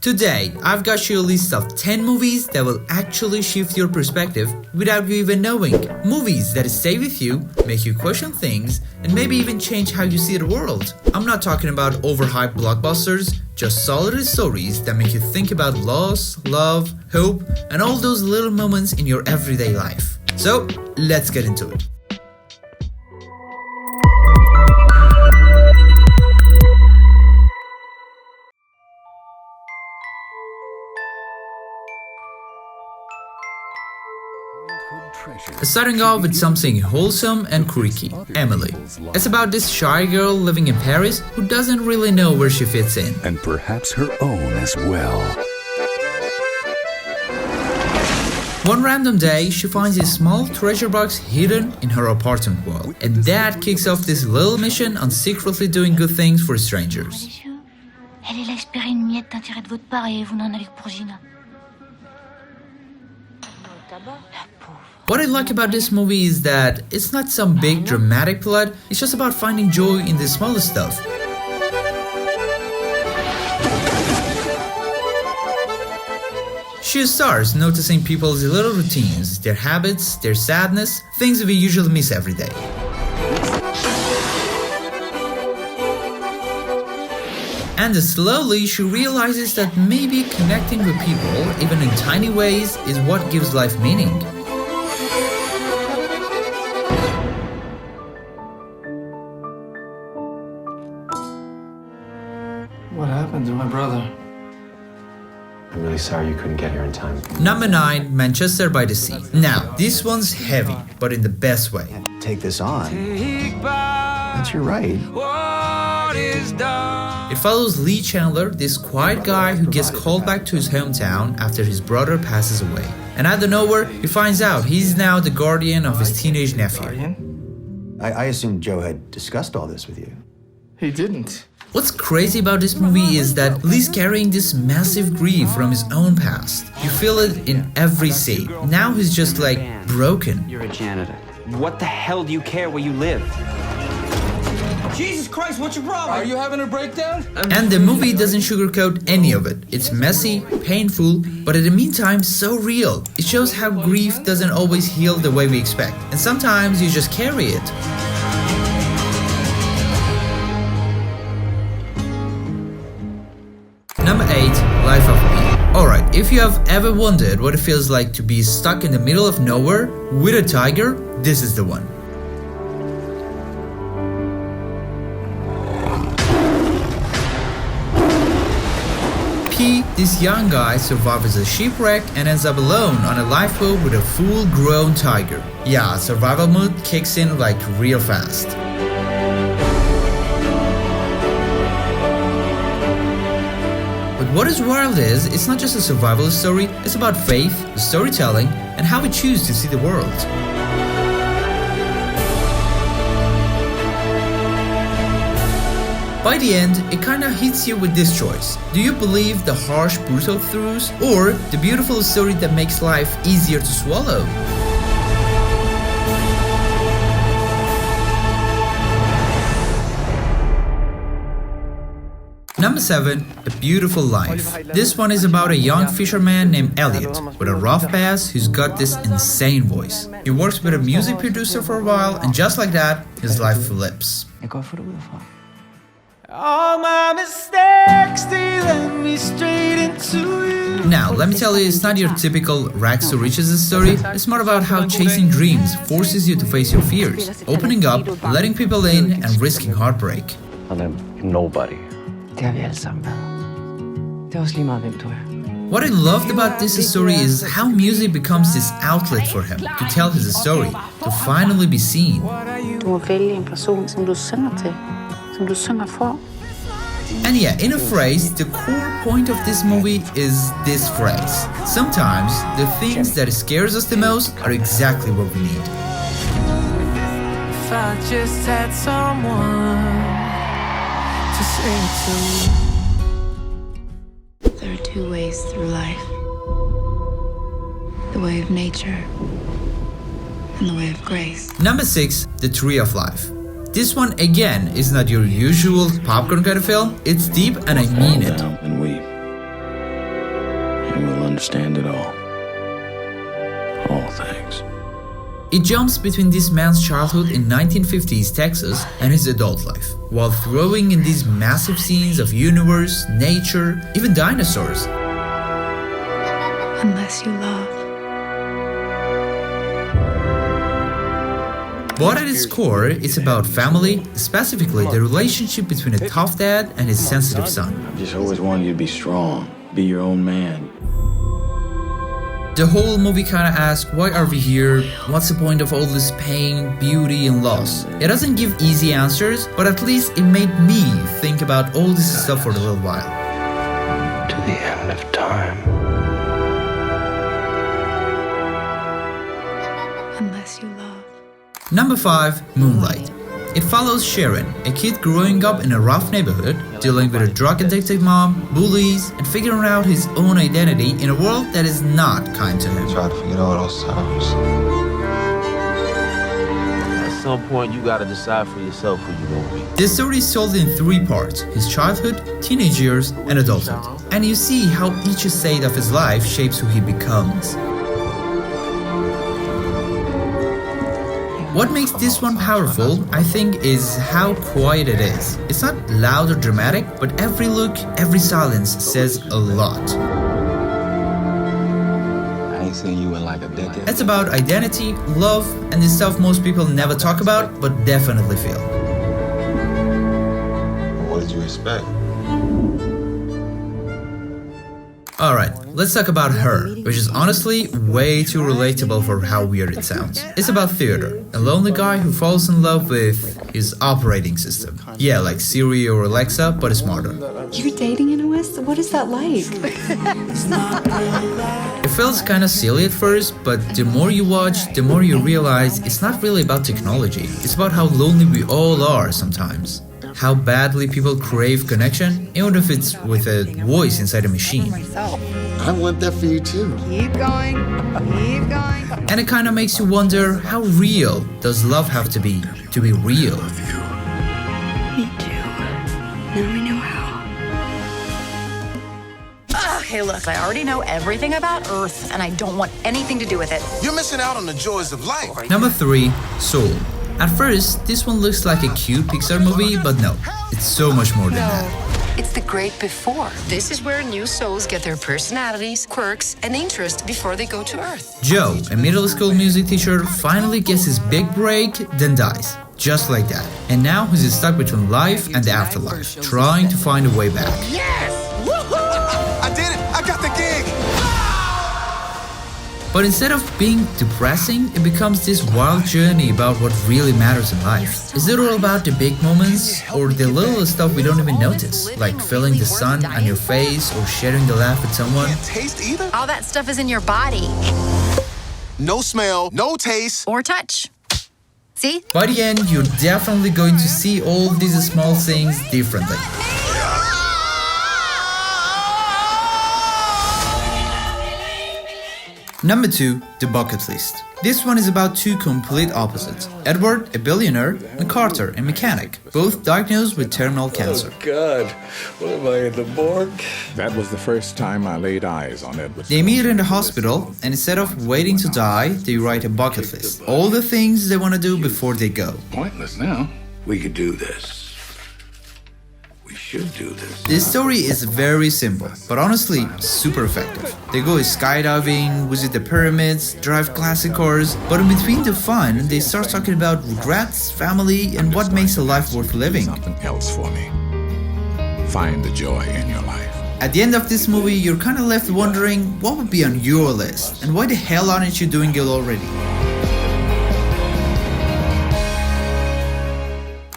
Today, I've got you a list of 10 movies that will actually shift your perspective without you even knowing. Movies that stay with you, make you question things, and maybe even change how you see the world. I'm not talking about overhyped blockbusters, just solid stories that make you think about loss, love, hope, and all those little moments in your everyday life. So, let's get into it. Starting off with something wholesome and quirky, Amelie. It's about this shy girl living in Paris who doesn't really know where she fits in. And perhaps her own as well. One random day, she finds a small treasure box hidden in her apartment wall, and that kicks off this little mission on secretly doing good things for strangers. Elle est là espérer une miette d'intérêt de votre part et vous n'en avez que pour Gina. What I like about this movie is that it's not some big dramatic plot, it's just about finding joy in the smallest stuff. She starts noticing people's little routines, their habits, their sadness, things we usually miss every day. And slowly she realizes that maybe connecting with people, even in tiny ways, is what gives life meaning. What happened to my brother? I'm really sorry you couldn't get here in time. Number 9, Manchester by the Sea. Now, this one's heavy, but in the best way. Take this on. That's your right. It follows Lee Chandler, this quiet guy who gets called back to his hometown after his brother passes away. And out of nowhere, he finds out he's now the guardian of his teenage nephew. I assumed Joe had discussed all this with you. He didn't. What's crazy about this movie is that Lee's carrying this massive grief from his own past. You feel it in every scene. Now he's just like broken. You're a janitor. What the hell do you care where you live? Jesus Christ, what's your problem? Are you having a breakdown? And the movie doesn't sugarcoat any of it. It's messy, painful, but in the meantime so real. It shows how grief doesn't always heal the way we expect, and sometimes you just carry it. Number 8, Life of Pi. Alright, if you have ever wondered what it feels like to be stuck in the middle of nowhere with a tiger, this is the one. Pi, this young guy, survives a shipwreck and ends up alone on a lifeboat with a full-grown tiger. Yeah, survival mode kicks in like real fast. But what is wild is, it's not just a survival story, it's about faith, storytelling, and how we choose to see the world. By the end, it kinda hits you with this choice. Do you believe the harsh, brutal truths, or the beautiful story that makes life easier to swallow? Number 7, A Beautiful Life. This one is about a young fisherman named Elliot with a rough past who's got this insane voice. He works with a music producer for a while, and just like that, his life flips. All my mistakes, they led me straight into you. Now, let me tell you, it's not your typical rags to riches story. It's more about how chasing dreams forces you to face your fears, opening up, letting people in, and risking heartbreak. And I'm nobody. What I loved about this story is how music becomes this outlet for him to tell his story, to finally be seen. And yeah, in a phrase, the core point of this movie is this phrase. Sometimes the things that scares us the most are exactly what we need. If I just had someone to sing to. There are two ways through life. The way of nature and the way of grace. Number 6, The Tree of Life. This one again is not your usual popcorn kind of film. It's deep and I mean it. And we understand it all. All things. It jumps between this man's childhood in 1950s Texas and his adult life, while throwing in these massive scenes of universe, nature, even dinosaurs. Unless you love. But at its core, it's about family, specifically the relationship between a tough dad and his sensitive son. I've just always wanted you to be strong, be your own man. The whole movie kinda asks, why are we here? What's the point of all this pain, beauty, and loss? It doesn't give easy answers, but at least it made me think about all this stuff for a little while. To the end of time. Unless you love. Number 5. Moonlight. It follows Sharon, a kid growing up in a rough neighborhood, dealing with a drug-addicted mom, bullies, and figuring out his own identity in a world that is not kind to him. Try to forget all those times. At some point, you gotta decide for yourself who you gonna be. This story is told in 3 parts: his childhood, teenage years, and adulthood. And you see how each stage of his life shapes who he becomes. What makes this one powerful, I think, is how quiet it is. It's not loud or dramatic, but every look, every silence says a lot. I ain't seen you in like a decade. It's about identity, love, and the stuff most people never talk about, but definitely feel. What did you expect? Alright, let's talk about Her, which is honestly way too relatable for how weird it sounds. It's about Theodore, a lonely guy who falls in love with his operating system. Yeah, like Siri or Alexa, but smarter. You're dating an OS? What is that like? It feels kinda silly at first, but the more you watch, the more you realize it's not really about technology. It's about how lonely we all are sometimes. How badly people crave connection, even if it's with a voice inside a machine. I want that for you too. Keep going, keep going. And it kind of makes you wonder, how real does love have to be real? Me too. Now we know how. Okay, look, I already know everything about Earth, and I don't want anything to do with it. You're missing out on the joys of life. Number 3, Soul. At first, this one looks like a cute Pixar movie, but no, it's so much more than that. It's the great before. This is where new souls get their personalities, quirks, and interests before they go to Earth. Joe, a middle school music teacher, finally gets his big break, then dies. Just like that. And now he's stuck between life and the afterlife, trying to find a way back. Yes! Woohoo! I did it! I got the gig! But instead of being depressing, it becomes this wild journey about what really matters in life. Is it all about the big moments, or the little stuff we don't even notice? Like feeling the sun on your face, or sharing the laugh with someone? Can't taste either? All that stuff is in your body. No smell, no taste. Or touch. See? By the end, you're definitely going to see all these small things differently. Number 2, The Bucket List. This one is about 2 complete opposites. Edward, a billionaire, and Carter, a mechanic, both diagnosed with terminal cancer. Oh God, what am I in the morgue? That was the first time I laid eyes on Edward. They meet in the hospital, and instead of waiting to die, they write a bucket list. All the things they want to do before they go. Pointless now. We could do this. We should do this. This story is very simple, but honestly, super effective. They go skydiving, visit the pyramids, drive classic cars, but in between the fun, they start talking about regrets, family, and what makes a life worth living. Something else for me. Find the joy in your life. At the end of this movie, you're kind of left wondering what would be on your list, and why the hell aren't you doing it already?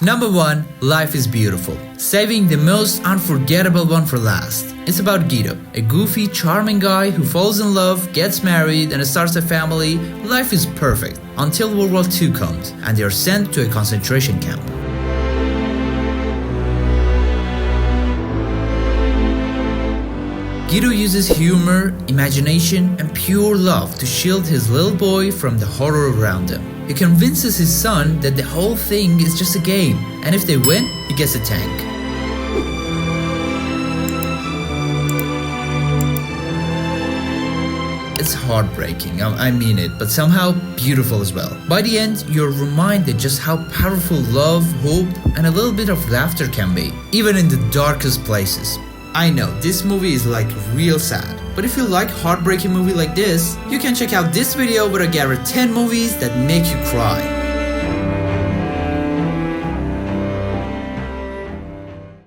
Number 1, Life is Beautiful. Saving the most unforgettable one for last. It's about Guido, a goofy, charming guy who falls in love, gets married, and starts a family. Life is perfect until World War II comes, and they are sent to a concentration camp. Guido uses humor, imagination, and pure love to shield his little boy from the horror around him. He convinces his son that the whole thing is just a game, and if they win, he gets a tank. it's heartbreaking, I mean it, but somehow beautiful as well. By the end, you're reminded just how powerful love, hope, and a little bit of laughter can be, even in the darkest places. I know, this movie is like real sad, but if you like heartbreaking movie like this, you can check out this video where I gather 10 movies that make you cry.